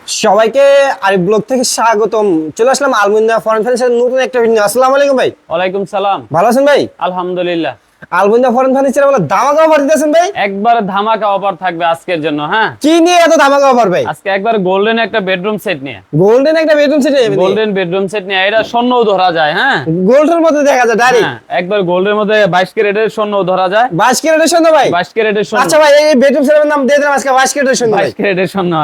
সবাইকে আরিফ ব্লগ থেকে স্বাগতম। চলে আসলাম আলমুনিয়া ফরেন ফার্নিচারের নতুন একটা ভিডিও। আসসালামু আলাইকুম ভাই। ওয়ালাইকুম সালাম। ভালো আছেন ভাই? আলহামদুলিল্লাহ। আলমুনিয়া ফরেন ফার্নিচারে বলে ধামাকা অফার দিতেছেন ভাই। একবার ধামাকা অফার থাকবে আজকের জন্য। হ্যাঁ, কি নিয়ে এত ধামাকা অফার ভাই? আজকে একবার গোল্ডেন একটা বেডরুম সেট নিয়ে। গোল্ডেন একটা বেডরুম সেট নেবেন? গোল্ডেন বেডরুম সেট নিয়ে, এটা স্বর্ণও ধরা যায়। হ্যাঁ, গোল্ডের মধ্যে দেখা যায় ডাইরেক্ট। হ্যাঁ, একবার গোল্ডের মধ্যে 22 ক্যারেটের স্বর্ণও ধরা যায়। 22 ক্যারেটের স্বর্ণ ভাই? 22 ক্যারেটের স্বর্ণ। আচ্ছা ভাই, এই বেডরুম সেটের নাম দিয়ে দিলাম আজকে 22 ক্যারেটের স্বর্ণ ভাই। 22 ক্যারেটের স্বর্ণ।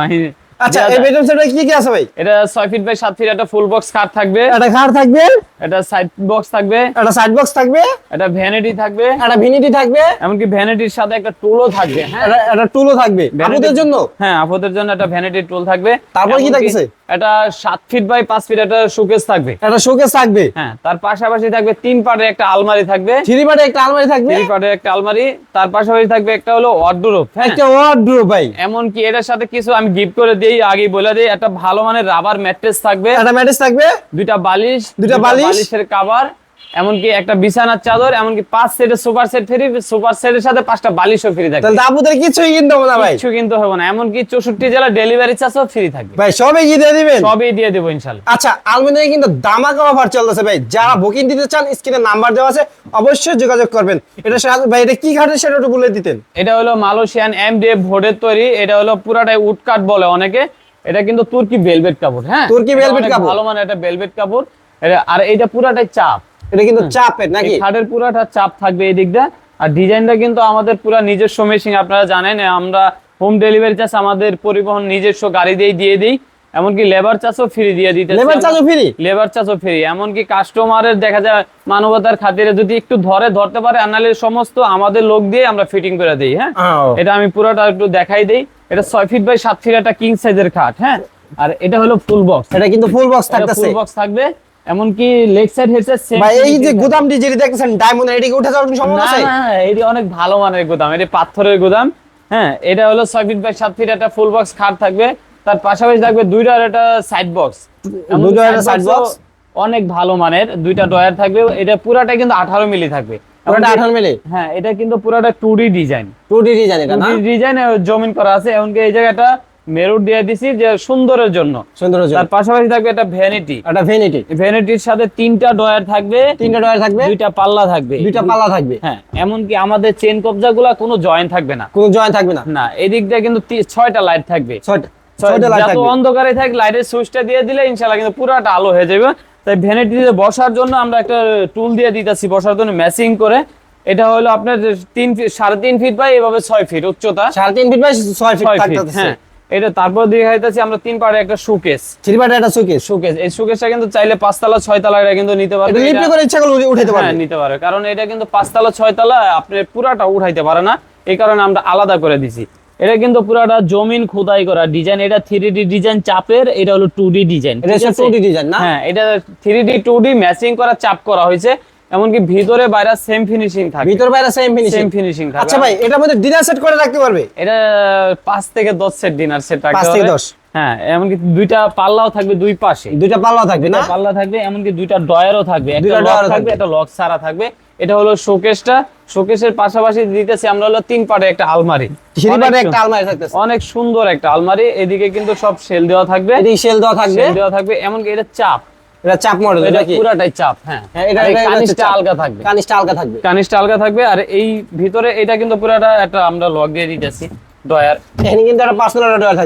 আচ্ছা, এই বেডরুম সেটে কি কি আছে ভাই? এটা 6 ফিট বাই 7 ফিট একটা ফুল বক্স খাট থাকবে। একটা খাট থাকবে, এটা সাইড বক্স থাকবে, একটা সাইড বক্স থাকবে, এটা ভ্যানিটি থাকবে, একটা ভিনিটি থাকবে, এমনকি ভ্যানিটির সাথে একটা টুলও থাকবে। হ্যাঁ, একটা টুলও থাকবে আপুদের জন্য। হ্যাঁ, আপুদের জন্য একটা ভ্যানিটি টুল থাকবে। তারপর কি এমনকি থাকছে? এটা 7 ফিট বাই 5 ফিট একটা শোকেস থাকবে। একটা শোকেস থাকবে। হ্যাঁ, তার পাশাপাশি থাকবে 3 পার্টের একটা আলমারি থাকবে। 3 পার্টে একটা আলমারি থাকবে। 3 পার্টের একটা আলমারি, তার পাশাপাশি থাকবে একটা হলো ওয়ার্ডরোব। একটা ওয়ার্ডরোব ভাই। এমনকি এটার সাথে কিছু আমি গিফট করে দেই, আগেই বলে দেই, একটা ভালো মানের রাবার ম্যাট্রেস থাকবে, একটা ম্যাট্রেস থাকবে, দুইটা বালিশ, দুইটা বালিশ, বালিশের কভার, এমনকি একটা বিছানার চাদর, এমনকি 5 সেটের সুপার সেট ফ্রি। সুপার সেটের সাথে 5টা বালিশও ফ্রি থাকবে। তাহলে আপুদের কিছুই কিনতে হবে না ভাই? কিছু কিনতে হবে না। এমনকি 64 জেলা ডেলিভারি চার্জও ফ্রি থাকবে ভাই সবই কি দিয়ে দিবেন? সবই দিয়ে দেব ইনশাআল্লাহ। আচ্ছা, আলমিনিয়ামে কিন্তু ধামাকা অফার চলতেছে ভাই। যারা বুকিং দিতে চান স্ক্রিনে নাম্বার দেওয়া আছে, অবশ্যই যোগাযোগ করবেন। এটা ভাই, এটা কি ঘাটের সেটা একটু বলে দিতেন। এটা হলো মালয়েশিয়ান এমডিএফ ভোডের তৈরি। এটা হলো পুরাটাই উড কাট বলে অনেকে। এটা কিন্তু তুর্কি ভেলভেট কাপড়। হ্যাঁ, তুর্কি ভেলভেট কাপড়, ভালো মানে এটা ভেলভেট কাপড়। আর এইটা পুরাটাই চাপ। এটা কিন্তু চাপের নাকি? খাটের পুরাটা চাপ থাকবে এই দিকটা। আর ডিজাইনটা কিন্তু আমাদের পুরা নিজস্ব মেশিন। আপনারা জানেন আমরা হোম ডেলিভারি চার্জ আমাদের পরিবহন নিজস্ব গাড়ি দিয়ে দিই। এমনকি লেবার চার্জও ফ্রি দিয়ে দিতে। লেবার চার্জও ফ্রি? লেবার চার্জও ফ্রি। এমনকি কাস্টমারের দেখা যায় মানবতার খাতিরে যদি একটু ধরতে পারে, আর নাহলে সমস্ত আমাদের লোক দিয়ে আমরা ফিটিং করে দিই। হ্যাঁ, এটা আমি পুরোটা একটু দেখাই দেই। এটা 6 ফিট বাই 7 ফিট একটা কিং সাইজের খাট। হ্যাঁ, আর এটা হলো ফুল বক্স। এটা কিন্তু ফুল বক্স থাকতেছে। ফুল বক্স থাকবে, এমনকি leg side head side same. ভাই এই যে গোদামটি যেটা দেখতেছেন ডায়মন্ড, এদিকে উঠে যাওয়ার কোনো সম্ভাবনা আছে? না, এটা অনেক ভালো মানের গোদাম। এটা পাথরের গোদাম। হ্যাঁ, এটা হলো 6 ফিট বাই 7 ফিট একটা ফুল বক্স খাট থাকবে। তার পাশাপাশি থাকবে দুইটার একটা সাইড বক্স। দুইটার একটা সাইড বক্স অনেক ভালো মানের, দুইটা ডয়ার থাকবে। এটা পুরাটা কিন্তু 18 মিলি থাকবে। পুরোটা 18 মিলি? হ্যাঁ, এটা কিন্তু পুরাটা 2D ডিজাইন। 2D ডিজাইন এটা না? 2D ডিজাইন জমিন করা আছে। এমনকি এই জায়গাটা মেরুট দিয়ে দিছি যে সুন্দরের জন্য। সুন্দরের জন্য। তার পাশাপাশি থাকবে একটা ভ্যানিটি। একটা ভ্যানিটি। ভ্যানিটির সাথে 3টা ডয়ার থাকবে। 3টা ডয়ার থাকবে, দুইটা পাল্লা থাকবে। দুইটা পাল্লা থাকবে। হ্যাঁ, এমনকি আমাদের চেন কবজাগুলা কোনো জয়েন্ট থাকবে না। কোনো জয়েন্ট থাকবে না? না, এদিক দিয়ে কিন্তু 6টা লাইট থাকবে। 6টা লাইট যত থাকবে। অন্ধকারে থাক লাইটের সুইচটা দিয়ে দিলে ইনশাআল্লাহ কিন্তু পুরোটা আলো হয়ে যাবে। তাই ভ্যানিটিতে বসার জন্য আমরা একটা টুল দিয়ে দিতেছি বসার জন্য ম্যাচিং করে। এটা হলো আপনার 3.5 ফিট বাই এভাবে 6 ফিট উচ্চতা। 3.5 ফিট বাই 6 ফিট থাকতেছে। হ্যাঁ, এটা তারপর দেখাইতেছি আমরা 3 পার্টের একটা শোকেস। 3 পার্টের একটা শোকেস। এই শোকেসটা কিন্তু চাইলে 5 তলা 6 তলা এটা কিন্তু নিতে পারবে। এটা লিফট করে ইচ্ছা করলে উঠাইতে পারবে। হ্যাঁ, নিতে পারবে। কারণ এটা কিন্তু 5 তলা 6 তলা আপনি পুরাটা উঠাইতে পারে না। এই কারণে আমরা আলাদা করে দিছি। এটা কিন্তু পুরাটা জমিন খোদাই করা ডিজাইন। এটা 3D ডিজাইন চাপের, এটা হলো 2D ডিজাইন। এটা 2D ডিজাইন না? হ্যাঁ, এটা 3D 2D ম্যাচিং করা চাপ করা হয়েছে। এমনকি ভিতরে বাইরে সেম ফিনিশিং থাকবে। ভিতর বাইরে সেম ফিনিশিং থাকবে। আচ্ছা ভাই, এটার মধ্যে ডিনার সেট করে রাখতে পারবে? এটা 5 থেকে 10 সেট ডিনার সেট রাখতে 5 হবে। থেকে 10? হ্যাঁ, এমনকি দুইটা পাল্লাও থাকবে দুই পাশে। দুইটা পাল্লা থাকবে না? পাল্লা থাকবে, এমনকি দুইটা ডয়ারও থাকবে। একটা লক থাকবে, একটা লক ছাড়া থাকবে। এটা হলো শোকেসটা। শোকেসের পাশাপাশি দিতেছি আমরা হলো 3 পার্টের একটা আলমারি। 3 পার্টের একটা আলমারি থাকতেছে। অনেক সুন্দর একটা আলমারি। এদিকে কিন্তু সব সেল দেওয়া থাকবে। এদিকে সেল দেওয়া থাকবে। এমনকি এটা চাপ। এটা চাপ মডেল এটা নাকি? পুরাটাই চাপ। হ্যাঁ, এটা কানিসটা আলগা থাকবে। কানিসটা আলগা থাকবে। আর এই ভিতরে এটা কিন্তু পুরাটা একটা আমরা লক দিয়ে দিতেছি ডয়ার। এখানে কিন্তু একটা পার্সোনাল ডয়ার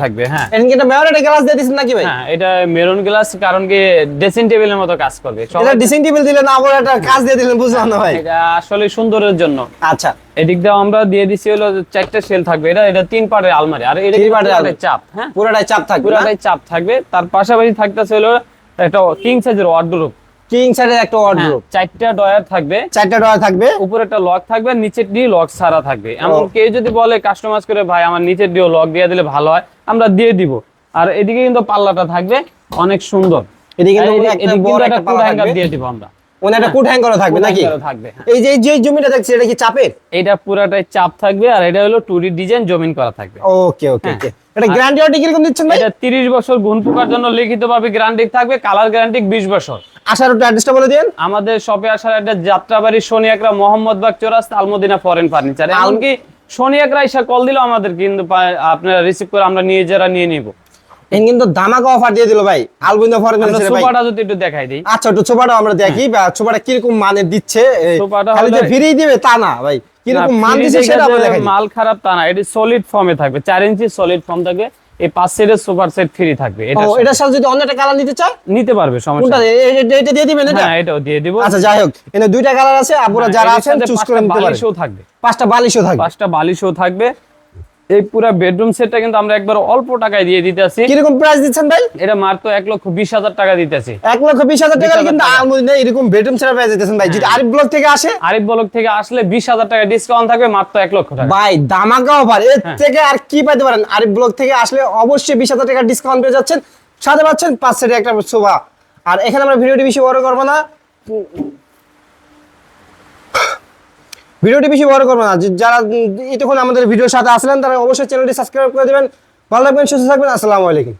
থাকবে। হ্যাঁ, এখানে কিন্তু মেরুন গ্লাস দিয়ে দিছেন নাকি ভাই? হ্যাঁ, এটা মেরুন গ্লাস, কারণ কি ড্রেসিং টেবিলের মতো কাজ করবে। এটা ড্রেসিং টেবিল দিলে না, আবার একটা কাজ দিয়ে দিলেন, বুঝলাম না ভাই। এটা আসলে সুন্দরের জন্য। আচ্ছা, এদিক দিয়ে আমরা দিয়ে দিছি হলো 4টা সেল থাকবে। এটা 3 পার্টের আলমারি। আর এটা 3 পার্টের পুরোটাই চাপ। হ্যাঁ, পুরোটাই চাপ থাকবে। পুরোটাই চাপ থাকবে। তার পাশাপাশি থাকতেছে হলো একটা কিং সাইজের ওয়ার্ডরোব। কিং সাইজের একটা ওয়ার্ডরোব। 4টা ডয়ার থাকবে। 4টা ডয়ার থাকবে। উপরে একটা লক থাকবে, নিচের দিয়ে লক ছাড়া থাকবে। এমন কেউ যদি বলে কাস্টমাইজ করে ভাই আমার নিচের দিয়েও লক দিয়ে দিলে ভালো হয়, আমরা দিয়ে দিব। আর এদিকে কিন্তু পাল্লাটা থাকবে অনেক সুন্দর। এদিকে কিন্তু একটা বড় একটা পাল্লা থাকবে, দিয়ে দিব আমরা। ওনে একটা কুট হ্যাঙ্গার থাকবে নাকি? থাকবে। এই যে জমিটা দেখছি, এটা কি চাপের? এটা পুরাটাই চাপ থাকবে। আর এটা হলো 2D ডিজাইন জমিন করা থাকবে। ওকে। এটা গ্যারান্টি ওয়ারেন্টি কিরকম দিচ্ছেন ভাই? এটা 30 বছর গুণ পোকার জন্য লিখিতভাবে গ্যারান্টি থাকবে। কালার গ্যারান্টি 20 বছর। আসার অ্যাড্রেসটা বলে দিন। আমাদের শপে আসার অ্যাড্রেস যাত্রাবাড়ি শনি একরা মোহাম্মদবাগ চৌরাস্তা আলমদিনা ফরেন ফার্নিচার। এমনকি শনি একরা এসে কল দিলেও আমাদের কিন্তু আপনারা রিসিভ করে আমরা নিয়ে নিব। এখন কিন্তু ধামাকা অফার দিয়ে দিল ভাই আলবিনো ফরম্যান্সের ভাই। সোফাটা যদি একটু দেখাই দিই। আচ্ছা একটু সোফাটা আমরা দেখি বা সোফাটা কিরকম মানের দিচ্ছে, সোফাটা খালি যে হলো- ফ্রি দিবে তা না ভাই, কিরকম মান দিচ্ছে সেটা আমরা দেখাই। মাল খারাপ তা না, এটি সলিড ফর্মে থাকবে, 4 ইঞ্চি সলিড ফর্ম থাকবে। এই 5 সেটের সোফার সেট ফ্রি থাকবে। এটা ও এটার সাথে যদি অন্য একটা কালার নিতে চায় নিতে পারবে, সমস্যা কোনটা নেই। এটা দিয়ে দিবেন এটা? হ্যাঁ এটাও দিয়ে দিব। আচ্ছা যাই হোক, এখানে দুইটা কালার আছে, আপনারা যারা এর আছেন সাথে চুজ 5টা করে নিতে পারেন। বালিশও থাকবে, 5টা বালিশও থাকবে। 5টা বালিশও থাকবে। এই পুরো বেডরুম সেটটা কিন্তু আমরা একবার অল্প টাকায় দিয়ে দিতেছি। কিরকম প্রাইস দিচ্ছেন ভাই? এটা মাত্র 1,20,000 টাকা দিতেছি। 1,20,000 টাকা 20,000 কিন্তু টাকা। আলমুদিনে এরকম বেডরুম সেট প্রাইস দিতেছেন ভাই। যদি আরিফ ব্লক থেকে আসে আরিফ ব্লক থেকে আসলে 20,000 টাকা ডিসকাউন্ট থাকবে, মাত্র 1,00,000 টাকা। ভাই ধামাকা অফার, এর থেকে আর কি পাইতে পারেন? আরিফ ব্লক থেকে আসলে অবশ্যই 20,000 টাকা ডিসকাউন্ট পেয়ে যাচ্ছেন, সাথে পাচ্ছেন 5 সেটের একটা সোফা। আর এখানে আমরা ভিডিওটি বেশি বড় করবো না, যারা এতক্ষণ আমাদের ভিডিওর সাথে আসলেন তারা অবশ্যই চ্যানেলটি সাবস্ক্রাইব করে দিবেন। ভালো থাকবেন, সুস্থ থাকবেন, আসসালামু আলাইকুম।